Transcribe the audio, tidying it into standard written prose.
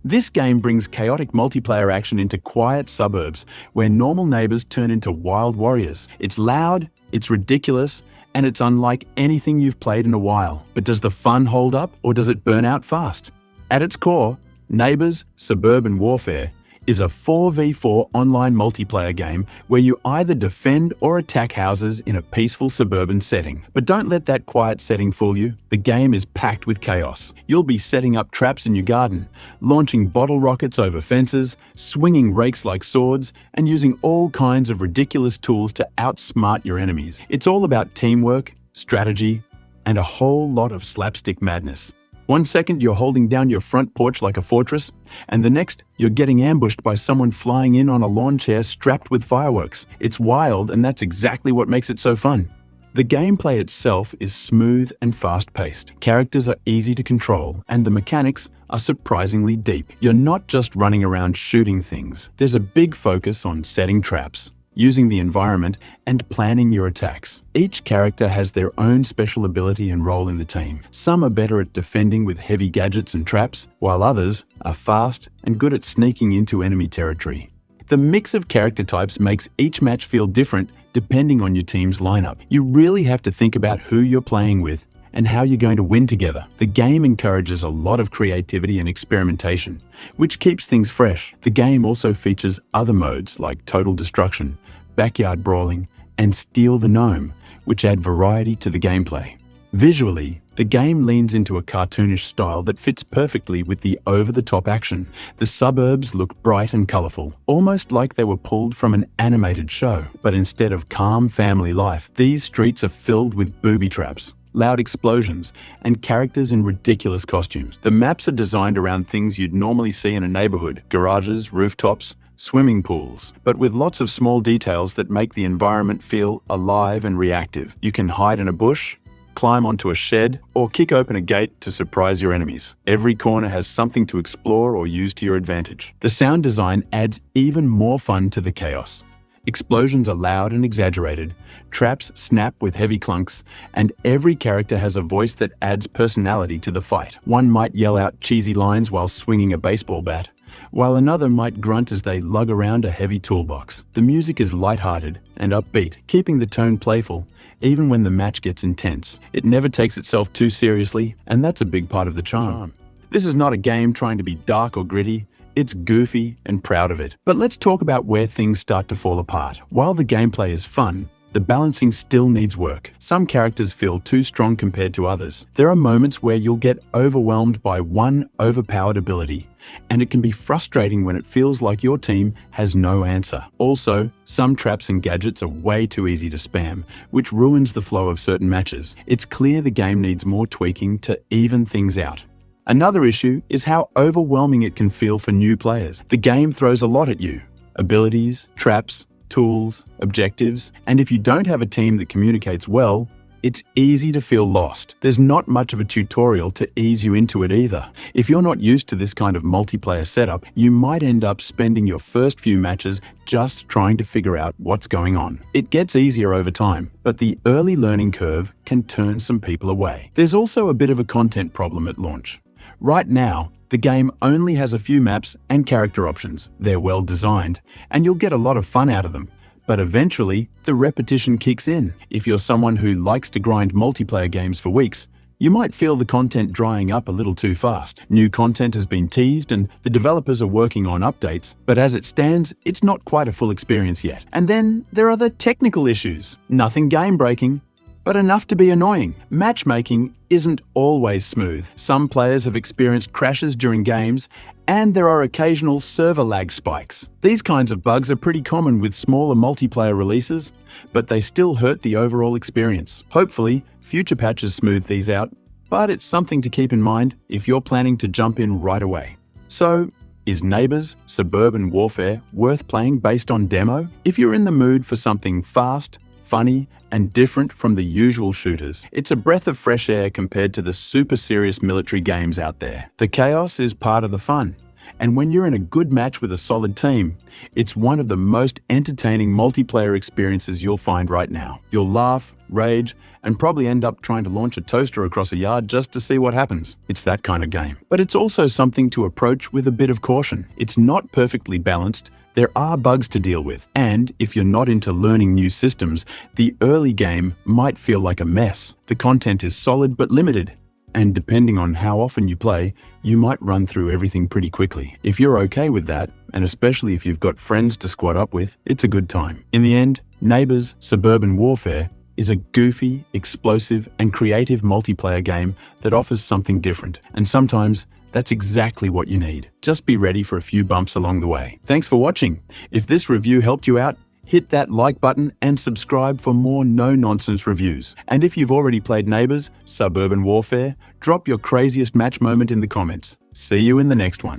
This game brings chaotic multiplayer action into quiet suburbs where normal neighbors turn into wild warriors. It's loud, it's ridiculous, and it's unlike anything you've played in a while. But does the fun hold up, or does it burn out fast? At its core, Neighbors Suburban Warfare is a 4v4 online multiplayer game where you either defend or attack houses in a peaceful suburban setting. But don't let that quiet setting fool you. The game is packed with chaos. You'll be setting up traps in your garden, launching bottle rockets over fences, swinging rakes like swords, and using all kinds of ridiculous tools to outsmart your enemies. It's all about teamwork, strategy, and a whole lot of slapstick madness. One second you're holding down your front porch like a fortress, and the next you're getting ambushed by someone flying in on a lawn chair strapped with fireworks. It's wild, and that's exactly what makes it so fun. The gameplay itself is smooth and fast-paced. Characters are easy to control, and the mechanics are surprisingly deep. You're not just running around shooting things. There's a big focus on setting traps, using the environment, and planning your attacks. Each character has their own special ability and role in the team. Some are better at defending with heavy gadgets and traps, while others are fast and good at sneaking into enemy territory. The mix of character types makes each match feel different depending on your team's lineup. You really have to think about who you're playing with and how you're going to win together. The game encourages a lot of creativity and experimentation, which keeps things fresh. The game also features other modes like Total Destruction, Backyard Brawling, and Steal the Gnome, which add variety to the gameplay. Visually, the game leans into a cartoonish style that fits perfectly with the over-the-top action. The suburbs look bright and colorful, almost like they were pulled from an animated show. But instead of calm family life, these streets are filled with booby traps, loud explosions, and characters in ridiculous costumes. The maps are designed around things you'd normally see in a neighborhood: garages, rooftops, swimming pools, but with lots of small details that make the environment feel alive and reactive. You can hide in a bush, climb onto a shed, or kick open a gate to surprise your enemies. Every corner has something to explore or use to your advantage. The sound design adds even more fun to the chaos. Explosions are loud and exaggerated, traps snap with heavy clunks, and every character has a voice that adds personality to the fight. One might yell out cheesy lines while swinging a baseball bat, while another might grunt as they lug around a heavy toolbox. The music is lighthearted and upbeat, keeping the tone playful, even when the match gets intense. It never takes itself too seriously, and that's a big part of the charm. This is not a game trying to be dark or gritty. It's goofy and proud of it. But let's talk about where things start to fall apart. While the gameplay is fun, the balancing still needs work. Some characters feel too strong compared to others. There are moments where you'll get overwhelmed by one overpowered ability, and it can be frustrating when it feels like your team has no answer. Also, some traps and gadgets are way too easy to spam, which ruins the flow of certain matches. It's clear the game needs more tweaking to even things out. Another issue is how overwhelming it can feel for new players. The game throws a lot at you: abilities, traps, tools, objectives, and if you don't have a team that communicates well, it's easy to feel lost. There's not much of a tutorial to ease you into it either. If you're not used to this kind of multiplayer setup, you might end up spending your first few matches just trying to figure out what's going on. It gets easier over time, but the early learning curve can turn some people away. There's also a bit of a content problem at launch. Right now, the game only has a few maps and character options. They're well designed, and you'll get a lot of fun out of them. But eventually, the repetition kicks in. If you're someone who likes to grind multiplayer games for weeks, you might feel the content drying up a little too fast. New content has been teased and the developers are working on updates, but as it stands, it's not quite a full experience yet. And then there are the technical issues. Nothing game-breaking, but enough to be annoying. Matchmaking isn't always smooth. Some players have experienced crashes during games, and there are occasional server lag spikes. These kinds of bugs are pretty common with smaller multiplayer releases, but they still hurt the overall experience. Hopefully, future patches smooth these out, but it's something to keep in mind if you're planning to jump in right away. So, is Neighbors Suburban Warfare worth playing based on demo? If you're in the mood for something fast, funny, and different from the usual shooters, it's a breath of fresh air compared to the super serious military games out there. The chaos is part of the fun, And when you're in a good match with a solid team, it's one of the most entertaining multiplayer experiences you'll find right now. You'll laugh, rage, and probably end up trying to launch a toaster across a yard just to see what happens. It's that kind of game. But it's also something to approach with a bit of caution. It's not perfectly balanced. There are bugs to deal with, and if you're not into learning new systems, the early game might feel like a mess. The content is solid but limited, and depending on how often you play, you might run through everything pretty quickly. If you're okay with that, and especially if you've got friends to squad up with, it's a good time. In the end, Neighbors Suburban Warfare is a goofy, explosive, and creative multiplayer game that offers something different, and sometimes that's exactly what you need. Just be ready for a few bumps along the way. Thanks for watching. If this review helped you out, hit that like button and subscribe for more no-nonsense reviews. And if you've already played Neighbors Suburban Warfare, drop your craziest match moment in the comments. See you in the next one.